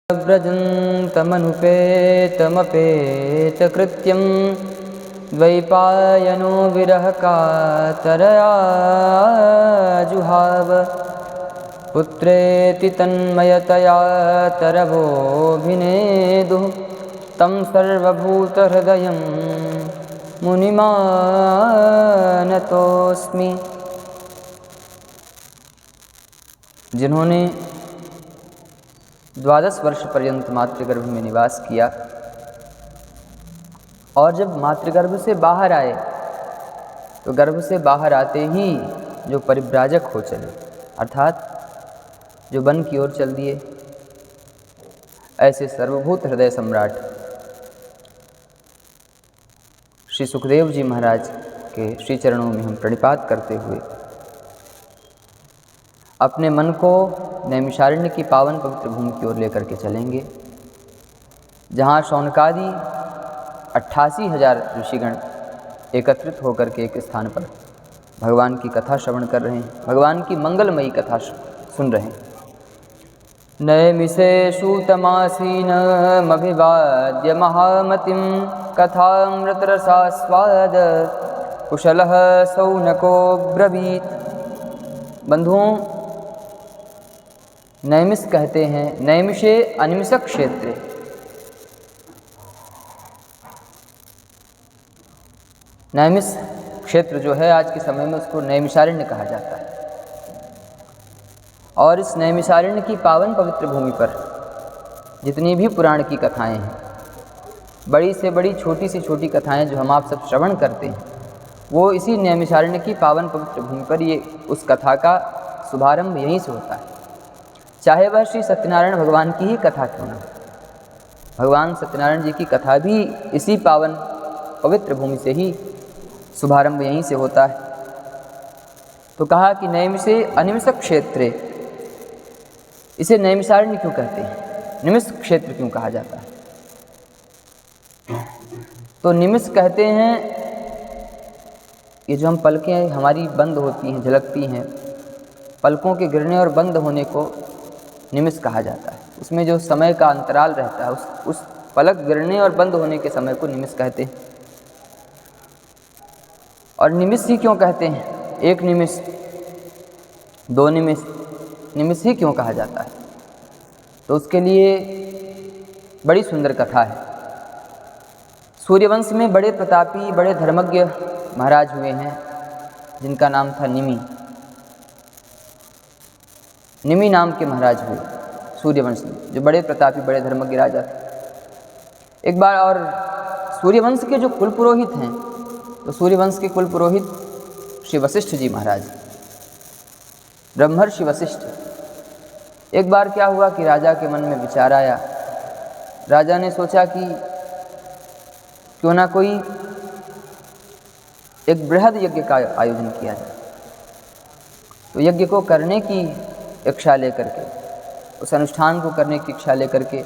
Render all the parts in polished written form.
व्रजन्तमनुपेतमपेतकृत्यं द्वैपायनो विरहकातरया जुहाव पुत्रेति तन्मयतया तरवोऽभिनेदुः तं सर्वभूतहृदयं मुनिमानतोऽस्मि। जिन्होंने 12 वर्ष पर्यंत मातृगर्भ में निवास किया और जब मातृगर्भ से बाहर आए तो गर्भ से बाहर आते ही जो परिव्राजक हो चले, अर्थात जो वन की ओर चल दिए, ऐसे सर्वभूत हृदय सम्राट श्री सुखदेव जी महाराज के श्री चरणों में हम प्रणिपात करते हुए अपने मन को नैमिषारण्य की पावन पवित्र भूमि की ओर लेकर के चलेंगे, जहाँ शौनकादि 88,000 ऋषिगण एकत्रित होकर के एक स्थान पर भगवान की कथा श्रवण कर रहे हैं, भगवान की मंगलमयी कथा सुन रहे हैं। नैमिषे सूतमासीनमभिवाद्य महामतिं कथामृतरसास्वाद कुशलः सौनको ब्रवीत्। बंधुओं, नैमिष कहते हैं, नैमिषे अनिमिष क्षेत्र। नैमिष क्षेत्र जो है आज के समय में उसको नैमिषारण्य कहा जाता है। और इस नैमिषारण्य की पावन पवित्र भूमि पर जितनी भी पुराण की कथाएं हैं, बड़ी से बड़ी छोटी से छोटी कथाएं जो हम आप सब श्रवण करते हैं, वो इसी नैमिषारण्य की पावन पवित्र भूमि पर ये उस कथा का शुभारंभ यहीं से होता है। चाहे वह श्री सत्यनारायण भगवान की ही कथा क्यों न हो, भगवान सत्यनारायण जी की कथा भी इसी पावन पवित्र भूमि से ही शुभारंभ यहीं से होता है। तो कहा कि नैमिषे अनिमिष क्षेत्रे, इसे नैमिषारण्य क्यों कहते हैं, निमिष क्षेत्र क्यों कहा जाता है? तो निमिष कहते हैं ये जो हम पलकें हमारी बंद होती हैं, झलकती हैं, पलकों के गिरने और बंद होने को निमिष कहा जाता है। उसमें जो समय का अंतराल रहता है, उस पलक गिरने और बंद होने के समय को निमिष कहते हैं। और निमिष ही क्यों कहते हैं? एक निमिष, दो निमिष, निमिष ही क्यों कहा जाता है? तो उसके लिए बड़ी सुंदर कथा है। सूर्यवंश में बड़े प्रतापी, बड़े धर्मज्ञ महाराज हुए हैं, जिनका नाम था निमि। निमि नाम के महाराज हुए सूर्यवंश में, जो बड़े प्रतापी, बड़े धर्मज्ञ राजा थे। एक बार, और सूर्यवंश के जो कुल पुरोहित हैं, तो सूर्यवंश के कुल पुरोहित श्री वशिष्ठ जी महाराज, ब्रह्मर्षि वशिष्ठ। एक बार क्या हुआ कि राजा के मन में विचार आया। राजा ने सोचा कि क्यों ना कोई एक बृहद यज्ञ का आयोजन किया जाए। तो यज्ञ को करने की इच्छा लेकर के, उस अनुष्ठान को करने की इच्छा लेकर के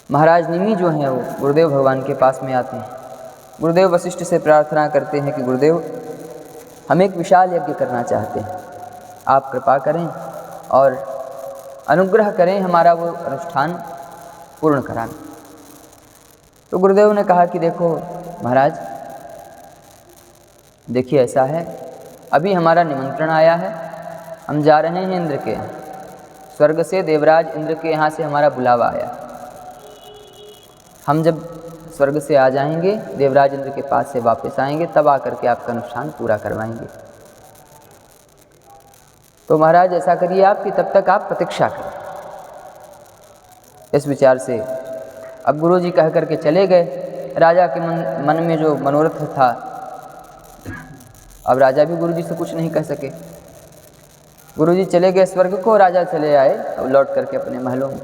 महाराज निमि जो हैं वो गुरुदेव भगवान के पास में आते हैं। गुरुदेव वशिष्ठ से प्रार्थना करते हैं कि गुरुदेव, हम एक विशाल यज्ञ करना चाहते हैं, आप कृपा करें और अनुग्रह करें हमारा वो अनुष्ठान पूर्ण कराने। तो गुरुदेव ने कहा कि देखो महाराज, देखिए ऐसा है, अभी हमारा निमंत्रण आया है, हम जा रहे हैं इंद्र के यहाँ, स्वर्ग से देवराज इंद्र के यहाँ से हमारा बुलावा आया। हम जब स्वर्ग से आ जाएंगे, देवराज इंद्र के पास से वापस आएंगे, तब आकर के आपका अनुष्ठान पूरा करवाएंगे। तो महाराज ऐसा करिए आप कि तब तक आप प्रतीक्षा करें। इस विचार से अब गुरु जी कह करके चले गए। राजा के मन में जो मनोरथ था, अब राजा भी गुरु जी से कुछ नहीं कह सके। गुरु जी चले गए स्वर्ग को, राजा चले आए अब लौट करके अपने महलों में।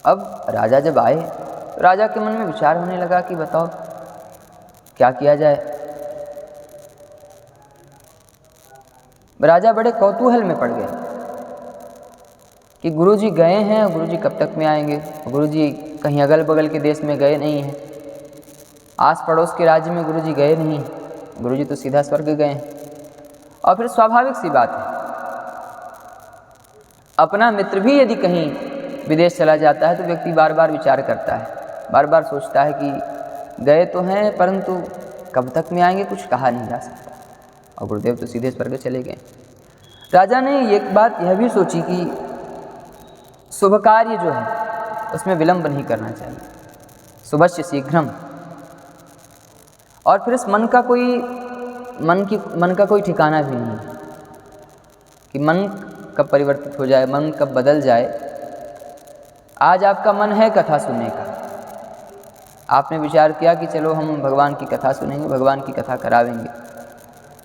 अब राजा जब आए तो राजा के मन में विचार होने लगा कि बताओ क्या किया जाए। राजा बड़े कौतूहल में पड़ गए कि गुरुजी गए हैं, गुरुजी कब तक में आएंगे। गुरुजी कहीं अगल बगल के देश में गए नहीं हैं, आस पड़ोस के राज्य में गुरुजी गए नहीं, गुरुजी तो सीधा स्वर्ग गए हैं। और फिर स्वाभाविक सी बात है, अपना मित्र भी यदि कहीं विदेश चला जाता है तो व्यक्ति बार बार विचार करता है, बार बार सोचता है कि गए तो हैं परंतु कब तक में आएंगे, कुछ कहा नहीं जा सकता। और गुरुदेव तो सीधे स्वर्ग चले गए। राजा ने एक बात यह भी सोची कि शुभ कार्य जो है उसमें विलंब नहीं करना चाहिए, शुभस्य शीघ्रम। और फिर इस मन का कोई ठिकाना भी नहीं कि मन कब परिवर्तित हो जाए, मन कब बदल जाए। आज आपका मन है कथा सुनने का, आपने विचार किया कि चलो हम भगवान की कथा सुनेंगे, भगवान की कथा करावेंगे,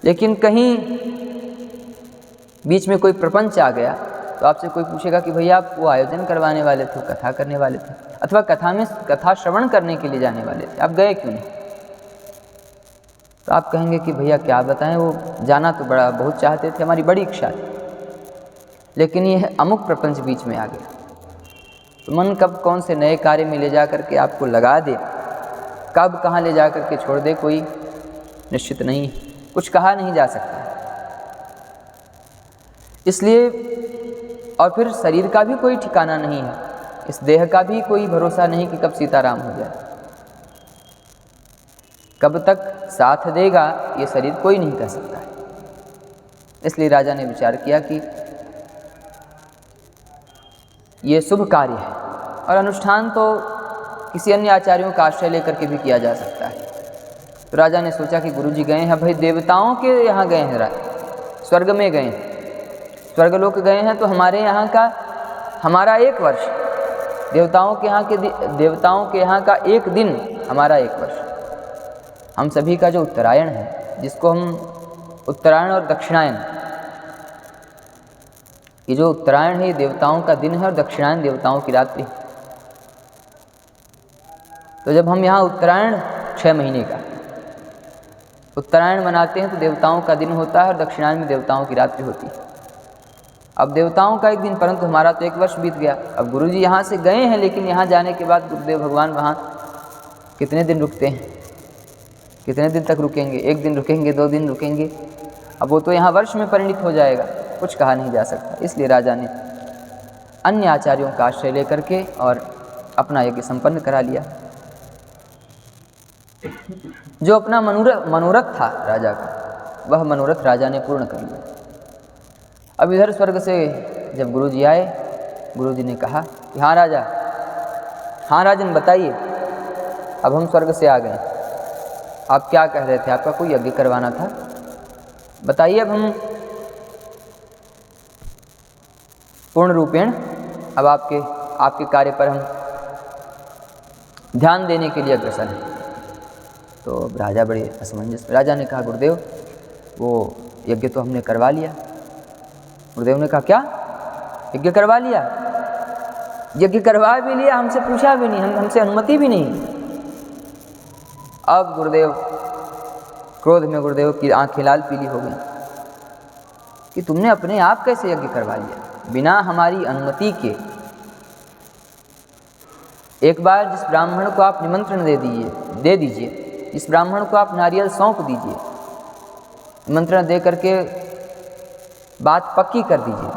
लेकिन कहीं बीच में कोई प्रपंच आ गया तो आपसे कोई पूछेगा कि भैया आप वो आयोजन करवाने वाले थे, कथा करने वाले थे, अथवा कथा श्रवण करने के लिए जाने वाले थे, आप गए क्यों नहीं? तो आप कहेंगे कि भैया क्या बताएं, वो जाना तो बहुत चाहते थे, हमारी बड़ी इच्छा थी, लेकिन ये अमुक प्रपंच बीच में आ गया। तो मन कब कौन से नए कार्य में ले जा करके आपको लगा दे, कब कहाँ ले जा करके छोड़ दे, कोई निश्चित नहीं, कुछ कहा नहीं जा सकता। इसलिए और फिर शरीर का भी कोई ठिकाना नहीं है, इस देह का भी कोई भरोसा नहीं कि कब सीताराम हो जाए, कब तक साथ देगा ये शरीर कोई नहीं कह सकता है। इसलिए राजा ने विचार किया कि ये शुभ कार्य है और अनुष्ठान तो किसी अन्य आचार्यों का आश्रय लेकर के भी किया जा सकता है। तो राजा ने सोचा कि गुरुजी गए हैं, भाई देवताओं के यहाँ गए हैं, स्वर्ग में गए हैं, स्वर्गलोक गए हैं, तो हमारे यहाँ का हमारा एक वर्ष, देवताओं के यहाँ का एक दिन हमारा एक वर्ष। हम सभी का जो उत्तरायण है, जिसको हम उत्तरायण और दक्षिणायन, ये जो उत्तरायण है ये देवताओं का दिन है और दक्षिणायन देवताओं की रात्रि। तो जब हम यहाँ उत्तरायण 6 महीने का उत्तरायण मनाते हैं तो देवताओं का दिन होता है और दक्षिणायन में देवताओं की रात्रि होती है। अब देवताओं का एक दिन, परंतु हमारा तो एक वर्ष बीत गया। अब गुरुजी यहाँ से गए हैं, लेकिन यहाँ जाने के बाद गुरुदेव भगवान वहाँ कितने दिन रुकते हैं, कितने दिन तक रुकेंगे, 1 दिन रुकेंगे, 2 दिन रुकेंगे, अब वो तो यहाँ वर्ष में परिणित हो जाएगा, कुछ कहा नहीं जा सकता। इसलिए राजा ने अन्य आचार्यों का आश्रय लेकर के और अपना यज्ञ संपन्न करा लिया। जो अपना मनोरथ था राजा का, वह मनोरथ राजा ने पूर्ण कर लिया। अब इधर स्वर्ग से जब गुरुजी आए, गुरुजी ने कहा कि हाँ राजा, हाँ राजन बताइए, अब हम स्वर्ग से आ गए, आप क्या कह रहे थे, आपका कोई यज्ञ करवाना था, बताइए। अब हम पूर्ण रूपेण अब आपके कार्य पर हम ध्यान देने के लिए अग्रसर हैं। तो राजा बड़े असमंजस, राजा ने कहा गुरुदेव वो यज्ञ तो हमने करवा लिया। गुरुदेव ने कहा क्या यज्ञ करवा लिया? यज्ञ करवा भी लिया, हमसे पूछा भी नहीं, हमसे अनुमति भी नहीं। अब गुरुदेव क्रोध में गुरुदेव की आंखें लाल पीली हो गई कि तुमने अपने आप कैसे यज्ञ करवा लिया बिना हमारी अनुमति के। एक बार जिस ब्राह्मण को आप निमंत्रण दे दीजिए, जिस ब्राह्मण को आप नारियल सौंप दीजिए, निमंत्रण दे करके बात पक्की कर दीजिए,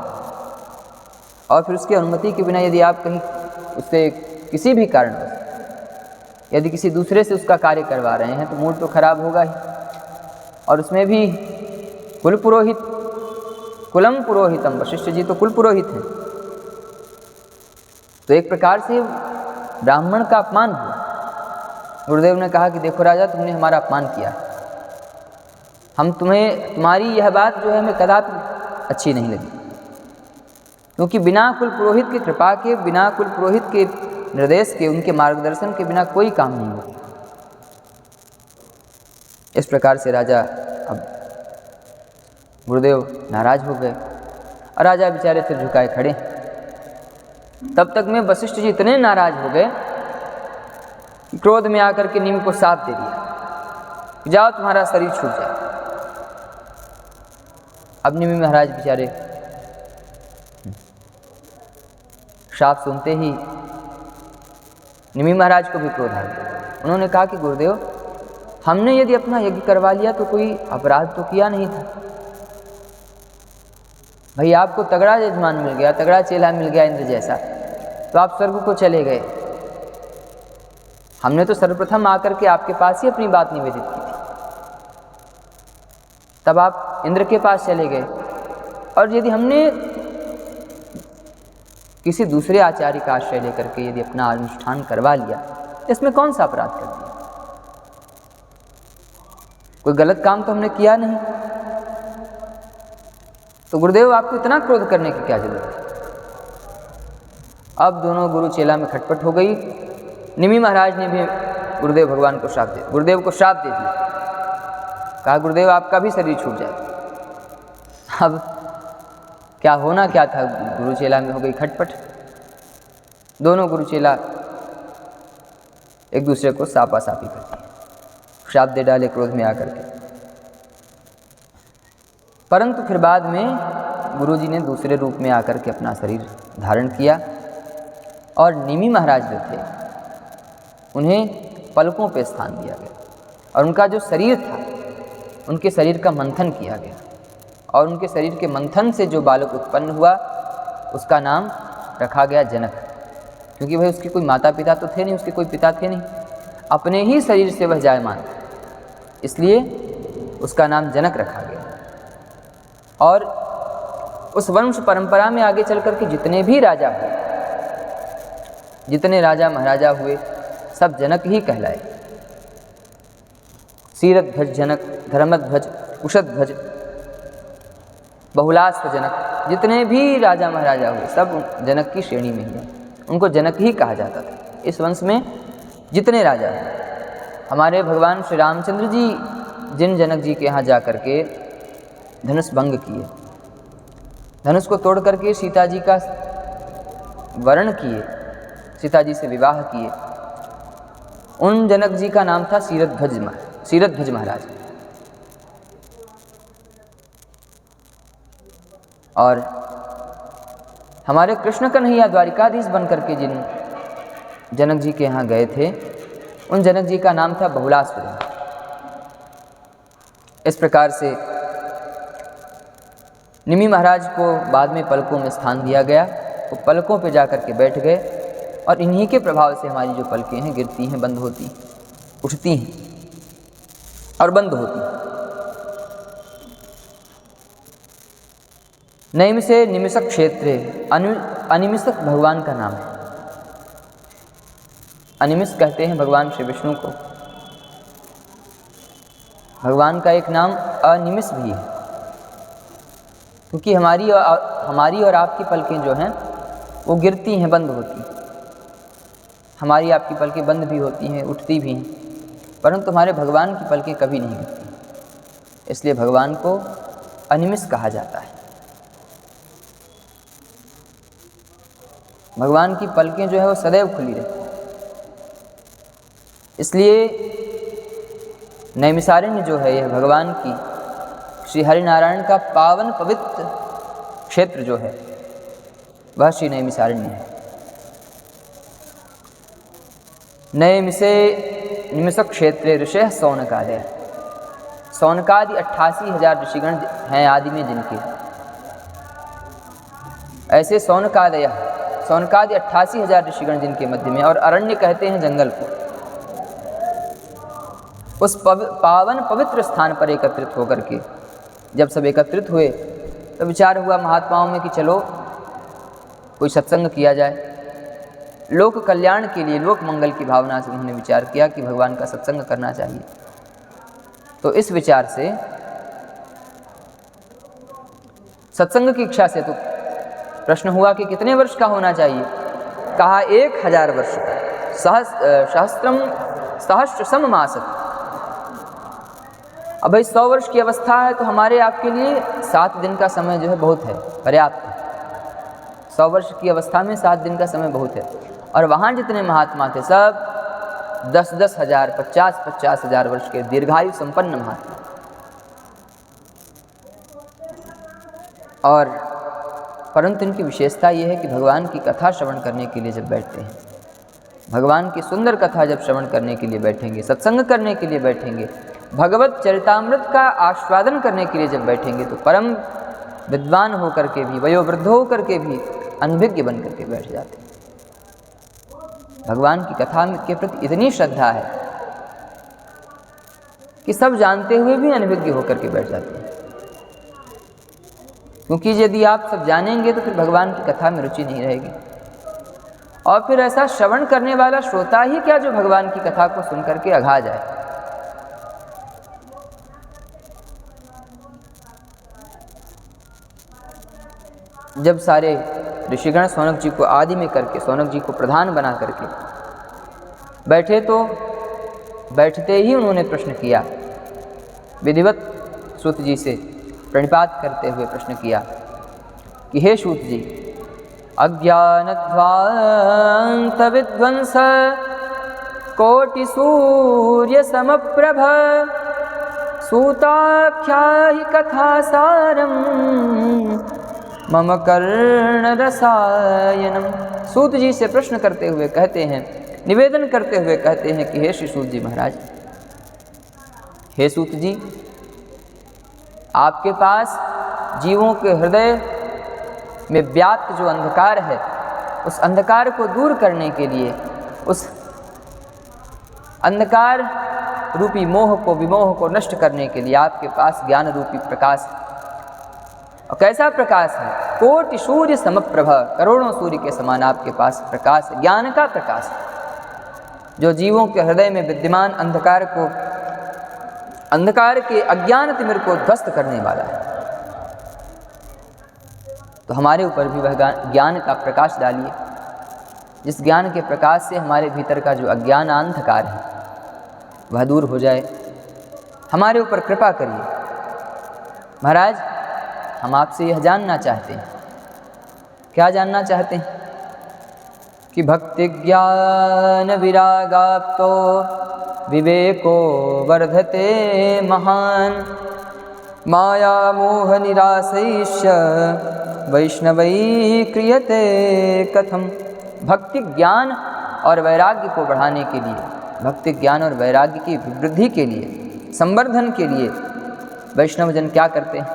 और फिर उसकी अनुमति के बिना यदि आप कहीं उससे किसी भी कारण यदि किसी दूसरे से उसका कार्य करवा रहे हैं तो मूड तो खराब होगा ही। और उसमें भी कुलम पुरोहितम, वशिष्ठ जी तो कुल पुरोहित हैं, तो एक प्रकार से ब्राह्मण का अपमान हुआ। गुरुदेव ने कहा कि देखो राजा, तुमने हमारा अपमान किया, हम तुम्हारी यह बात जो है हमें कदापि अच्छी नहीं लगी, क्योंकि बिना कुल पुरोहित की कृपा के, बिना कुल पुरोहित के निर्देश के, उनके मार्गदर्शन के बिना कोई काम नहीं होता। इस प्रकार से राजा, अब गुरुदेव नाराज हो गए और राजा बेचारे सिर झुकाए खड़े। तब तक में वशिष्ठ जी इतने नाराज हो गए कि क्रोध में आकर के निमि को साथ दे दिया, जाओ तुम्हारा शरीर छूट जाए। अब निमि महाराज बेचारे शाप सुनते ही निमि महाराज को भी क्रोध आ गया। उन्होंने कहा कि गुरुदेव, हमने यदि अपना यज्ञ करवा लिया तो कोई अपराध तो किया नहीं था, भाई आपको तगड़ा यजमान मिल गया, तगड़ा चेला मिल गया इंद्र जैसा, तो आप स्वर्ग को चले गए। हमने तो सर्वप्रथम आकर के आपके पास ही अपनी बात निवेदित की थी, तब आप इंद्र के पास चले गए। और यदि हमने किसी दूसरे आचार्य का आश्रय लेकर के यदि अपना अनुष्ठान करवा लिया, इसमें कौन सा अपराध कर दिया? कोई गलत काम तो हमने किया नहीं, तो गुरुदेव आपको इतना क्रोध करने की क्या जरूरत है? अब दोनों गुरु चेला में खटपट हो गई। निमि महाराज ने भी गुरुदेव भगवान को श्राप दे गुरुदेव को श्राप दे दिया। कहा गुरुदेव आपका भी शरीर छूट जाए। अब क्या होना क्या था, गुरु चेला में हो गई खटपट। दोनों गुरु चेला एक दूसरे को सापासापी करते, श्राप दे डाले क्रोध में आकर के। परंतु फिर बाद में गुरुजी ने दूसरे रूप में आकर के अपना शरीर धारण किया और निमि महाराज जो थे उन्हें पलकों पे स्थान दिया गया और उनका जो शरीर था उनके शरीर का मंथन किया गया और उनके शरीर के मंथन से जो बालक उत्पन्न हुआ उसका नाम रखा गया जनक। क्योंकि भाई उसके कोई माता पिता तो थे नहीं, उसके कोई पिता थे नहीं, अपने ही शरीर से वह जायमान था, इसलिए उसका नाम जनक रखा गया। और उस वंश परंपरा में आगे चल कर के जितने भी राजा हुए, जितने राजा महाराजा हुए, सब जनक ही कहलाए। सीरध्वज जनक, धर्मध्वज, कुशध्वज, बहुलास्व जनक, जितने भी राजा महाराजा हुए सब जनक की श्रेणी में ही हैं, उनको जनक ही कहा जाता था। इस वंश में जितने राजा हैं, हमारे भगवान श्री रामचंद्र जी जिन जनक जी के यहाँ जा कर के धनुष भंग किए, धनुष को तोड़ करके सीता जी का वरण किए, सीता जी से विवाह किए, उन जनक जी का नाम था सीरध्वज महाराज। और हमारे कृष्ण कन्हैया द्वारिकाधीश बन करके जिन जनक जी के यहाँ गए थे, उन जनक जी का नाम था बहुलास्व जनक। इस प्रकार से निमि महाराज को बाद में पलकों में स्थान दिया गया। वो पलकों पे जा कर के बैठ गए और इन्हीं के प्रभाव से हमारी जो पलकें हैं गिरती हैं, बंद होती, उठती हैं और बंद होती। नैम से निमिषक क्षेत्रे, अनिमिषक भगवान का नाम है। अनिमिष कहते हैं भगवान श्री विष्णु को। भगवान का एक नाम अनिमिष भी है, क्योंकि हमारी और आपकी पलकें जो हैं वो गिरती हैं, बंद होती। हमारी आपकी पलकें बंद भी होती हैं, उठती भी हैं, परंतु हमारे भगवान की पलकें कभी नहीं गिरती। इसलिए भगवान को अनिमिष कहा जाता है। भगवान की पलकें जो है वो सदैव खुली रहती। इसलिए नैमिषारण्य जो है यह भगवान की श्री हरिनारायण का पावन पवित्र क्षेत्र जो है वह श्री नैमिषारण्य है। नैमिषे निमिषक क्षेत्रे ऋषयः सौनकादयः, सौनकादि 88,000 ऋषिगण हैं आदि में जिनके, ऐसे सौनकादि 88,000 ऋषिगण जिनके मध्य में, और अरण्य कहते हैं जंगल को, उस पावन पवित्र स्थान पर एकत्रित होकर के जब सब एकत्रित हुए तो विचार हुआ महात्माओं में कि चलो कोई सत्संग किया जाए। लोक कल्याण के लिए, लोक मंगल की भावना से उन्होंने विचार किया कि भगवान का सत्संग करना चाहिए। तो इस विचार से, सत्संग की इच्छा से, तो प्रश्न हुआ कि कितने वर्ष का होना चाहिए। कहा 1000 वर्ष का, सहस्त्र सममासत्। अब भाई 100 वर्ष की अवस्था है तो हमारे आपके लिए 7 दिन का समय जो है बहुत है, पर्याप्त है। 100 वर्ष की अवस्था में 7 दिन का समय बहुत है। और वहाँ जितने महात्मा थे सब 10-10 हज़ार, 50-50 हज़ार वर्ष के दीर्घायु संपन्न महात्मा। और परंतु इनकी विशेषता ये है कि भगवान की कथा श्रवण करने के लिए जब बैठते हैं, भगवान की सुंदर कथा जब श्रवण करने के लिए बैठेंगे, सत्संग करने के लिए बैठेंगे, भगवत चरितामृत का आस्वादन करने के लिए जब बैठेंगे, तो परम विद्वान होकर के भी, वयोवृद्ध होकर के भी अनभिज्ञ बन करके बैठ जाते हैं। भगवान की कथा के प्रति इतनी श्रद्धा है कि सब जानते हुए भी अनभिज्ञ होकर के बैठ जाते हैं, क्योंकि यदि आप सब जानेंगे तो फिर भगवान की कथा में रुचि नहीं रहेगी। और फिर ऐसा श्रवण करने वाला श्रोता ही क्या जो भगवान की कथा को सुन करके अघा जाए। जब सारे ऋषिगण शौनक जी को आदि में करके, शौनक जी को प्रधान बना करके बैठे, तो बैठते ही उन्होंने प्रश्न किया, विधिवत सूत जी से प्रणिपात करते हुए प्रश्न किया कि हे सूत जी, अज्ञानध्वांत विध्वंस कोटि सूर्य समप्रभ सूताख्याहि कथासारम मम कर्ण रसायनम। सूत जी से प्रश्न करते हुए कहते हैं, निवेदन करते हुए कहते हैं कि हे श्री सूत जी महाराज, हे सूत जी, आपके पास जीवों के हृदय में व्याप्त जो अंधकार है, उस अंधकार को दूर करने के लिए, उस अंधकार रूपी मोह को, विमोह को नष्ट करने के लिए आपके पास ज्ञान रूपी प्रकाश है। और कैसा प्रकाश है? कोटि सूर्य समप्रभ, करोड़ों सूर्य के समान आपके पास प्रकाश है, ज्ञान का प्रकाश है, जो जीवों के हृदय में विद्यमान अंधकार को, अंधकार के अज्ञान तिमिर को ध्वस्त करने वाला है। तो हमारे ऊपर भी वह ज्ञान का प्रकाश डालिए, जिस ज्ञान के प्रकाश से हमारे भीतर का जो अज्ञान अंधकार है वह दूर हो जाए। हमारे ऊपर कृपा करिए। महाराज, हम आपसे यह जानना चाहते हैं। क्या जानना चाहते हैं? कि भक्ति ज्ञान विरागाप्तो विवेको वर्धते महान माया मोह निराशैश्च वैष्णवै क्रियते कथम। भक्ति ज्ञान और वैराग्य को बढ़ाने के लिए, भक्ति ज्ञान और वैराग्य की वृद्धि के लिए, संवर्धन के लिए वैष्णवजन क्या करते हैं?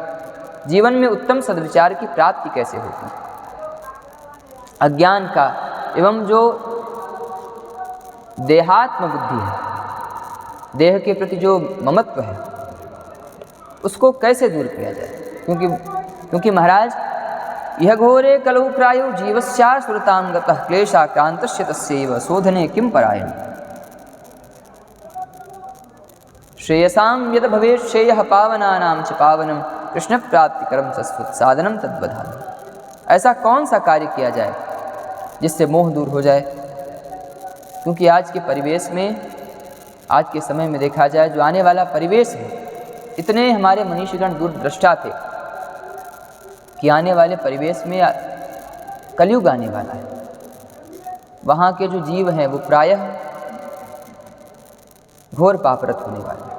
जीवन में उत्तम सद्विचार की प्राप्ति कैसे होती है? अज्ञान का एवं जो देहात्म बुद्धि है, देह के प्रति जो ममत्व है, उसको कैसे दूर किया जाए? क्योंकि महाराज, यह घोरे कलौ प्रायो जीवस्या सुरतां गतः क्लेशाक्रान्तस्य तस्यैव शोधने किं परायण। श्रेयसां यद भवेत् श्रेयः पावनानां च पावनम कृष्ण प्राप्तिकरम सस्वत् साधनम तद्वधामि। ऐसा कौन सा कार्य किया जाए जिससे मोह दूर हो जाए? क्योंकि आज के परिवेश में, आज के समय में देखा जाए, जो आने वाला परिवेश है, इतने हमारे मनीषीगण दूरदृष्टा थे कि आने वाले परिवेश में कलयुग आने वाला है। वहाँ के जो जीव हैं वो प्रायः घोर पापरत होने वाले हैं,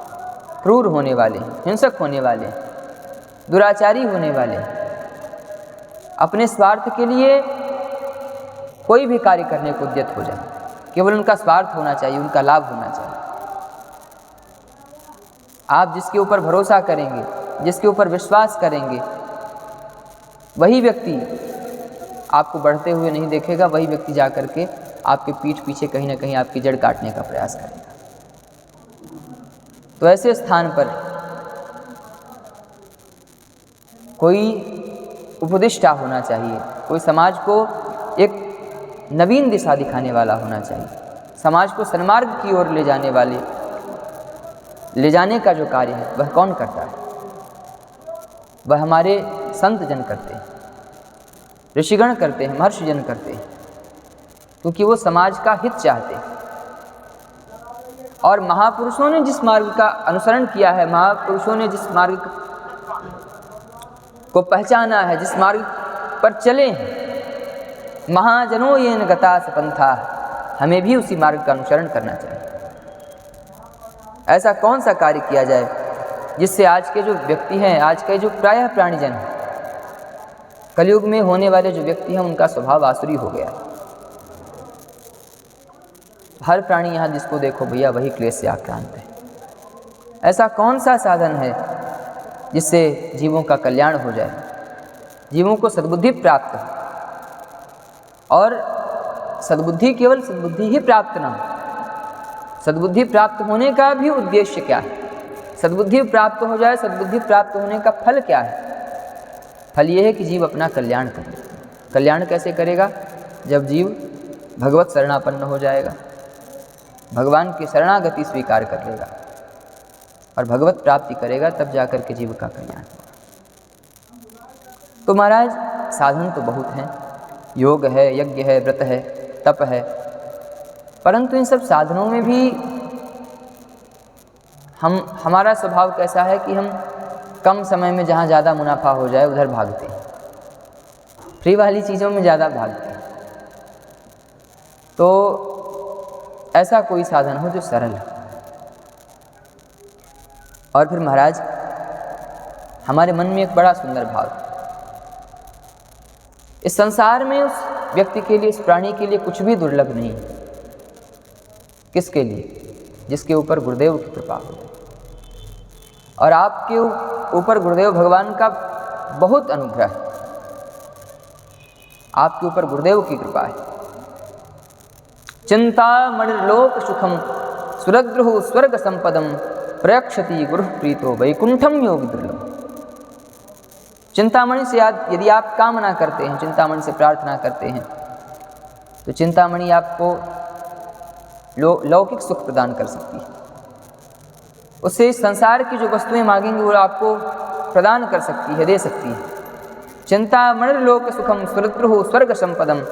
क्रूर होने वाले हैं, हिंसक होने वाले हैं, दुराचारी होने वाले हैं। अपने स्वार्थ के लिए कोई भी कार्य करने को उद्यत हो जाए, केवल उनका स्वार्थ होना चाहिए, उनका लाभ होना चाहिए। आप जिसके ऊपर भरोसा करेंगे, जिसके ऊपर विश्वास करेंगे, वही व्यक्ति आपको बढ़ते हुए नहीं देखेगा, वही व्यक्ति जा कर के आपके पीठ पीछे कहीं ना कहीं आपकी जड़ काटने का प्रयास करेगा। तो ऐसे स्थान पर कोई उपदिष्टा होना चाहिए, कोई समाज को एक नवीन दिशा दिखाने वाला होना चाहिए, समाज को सन्मार्ग की ओर ले जाने का जो कार्य है वह कौन करता है? वह हमारे संत जन करते हैं, ऋषिगण करते हैं, महर्षिजन करते हैं, क्योंकि वो समाज का हित चाहते हैं। और महापुरुषों ने जिस मार्ग का अनुसरण किया है, महापुरुषों ने जिस मार्ग को पहचाना है, जिस मार्ग पर चले हैं, महाजनों येन गता सपंथा, हमें भी उसी मार्ग का अनुसरण करना चाहिए। ऐसा कौन सा कार्य किया जाए जिससे आज के जो व्यक्ति हैं, आज के जो प्रायः प्राणीजन हैं, कलयुग में होने वाले जो व्यक्ति हैं, उनका स्वभाव आसुरी हो गया। हर प्राणी यहाँ जिसको देखो भैया वही क्लेश से आक्रांत है। ऐसा कौन सा साधन है जिससे जीवों का कल्याण हो जाए? जीवों को सद्बुद्धि प्राप्त हो। और सद्बुद्धि केवल सद्बुद्धि ही प्राप्त ना हो, सद्बुद्धि प्राप्त होने का भी उद्देश्य क्या है? सद्बुद्धि प्राप्त हो जाए, सद्बुद्धि प्राप्त होने का फल क्या है? फल ये है कि जीव अपना कल्याण करे। कल्याण कैसे करेगा? जब जीव भगवत शरणापन्न हो जाएगा, भगवान की शरणागति स्वीकार कर लेगा और भगवत प्राप्ति करेगा, तब जाकर के जीव का कल्याण होगा। तो महाराज साधन तो बहुत हैं, योग है, यज्ञ है, व्रत है, तप है, परंतु इन सब साधनों में भी हमारा स्वभाव कैसा है कि हम कम समय में जहाँ ज़्यादा मुनाफा हो जाए उधर भागते हैं, फ्री वाली चीज़ों में ज़्यादा भागते हैं। तो ऐसा कोई साधन हो जो सरल हो। और फिर महाराज हमारे मन में एक बड़ा सुंदर भाव, इस संसार में उस व्यक्ति के लिए, इस प्राणी के लिए कुछ भी दुर्लभ नहीं है। किसके लिए? जिसके ऊपर गुरुदेव की कृपा हो। और आपके ऊपर गुरुदेव भगवान का बहुत अनुग्रह है, आपके ऊपर गुरुदेव की कृपा है। चिंतामणिर्लोक सुखम सुरद्रुः स्वर्ग संपदम प्रयक्षति गुरु प्रीतो वैकुंठम योग दुर्लभ। चिंतामणि से यदि आप कामना करते हैं, चिंतामणि से प्रार्थना करते हैं, तो चिंतामणि आपको लौकिक सुख प्रदान कर सकती है। उससे इस संसार की जो वस्तुएं मांगेंगी वो आपको प्रदान कर सकती है, दे सकती है। चिंतामणिर्लोक सुखम सुरद्रुः स्वर्ग संपदम।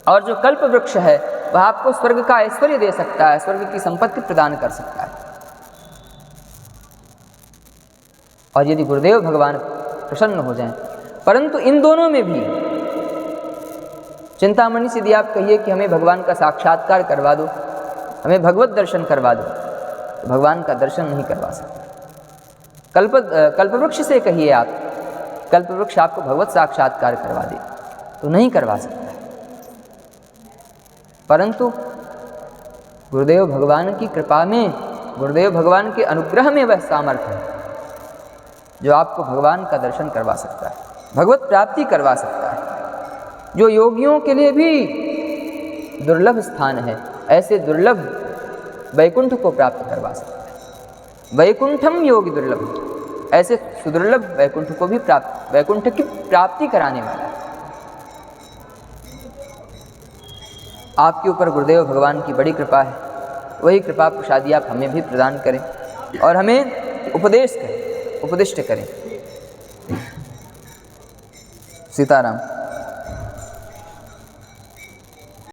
और जो कल्प वृक्ष है वह आपको स्वर्ग का ऐश्वर्य दे सकता है, स्वर्ग की संपत्ति प्रदान कर सकता है। और यदि गुरुदेव भगवान प्रसन्न हो जाएं, परंतु इन दोनों में भी चिंतामणि से यदि आप कहिए कि हमें भगवान का साक्षात्कार करवा दो, हमें भगवत दर्शन करवा दो, तो भगवान का दर्शन नहीं करवा सकते। कल्पवृक्ष से कहिए आप, कल्पवृक्ष आपको भगवत साक्षात्कार करवा दे, तो नहीं करवा सकता। परंतु गुरुदेव भगवान की कृपा में, गुरुदेव भगवान के अनुग्रह में वह सामर्थ्य है जो आपको भगवान का दर्शन करवा सकता है, भगवत प्राप्ति करवा सकता है, जो योगियों के लिए भी दुर्लभ स्थान है। ऐसे दुर्लभ वैकुंठ को प्राप्त करवा सकता है। वैकुंठम योगी दुर्लभ, ऐसे सुदुर्लभ वैकुंठ को भी प्राप्त, वैकुंठ की प्राप्ति कराने वाला है। आपके ऊपर गुरुदेव भगवान की बड़ी कृपा है, वही कृपा प्रसादी आप हमें भी प्रदान करें और हमें उपदेश करें, उपदिष्ट करें। सीताराम।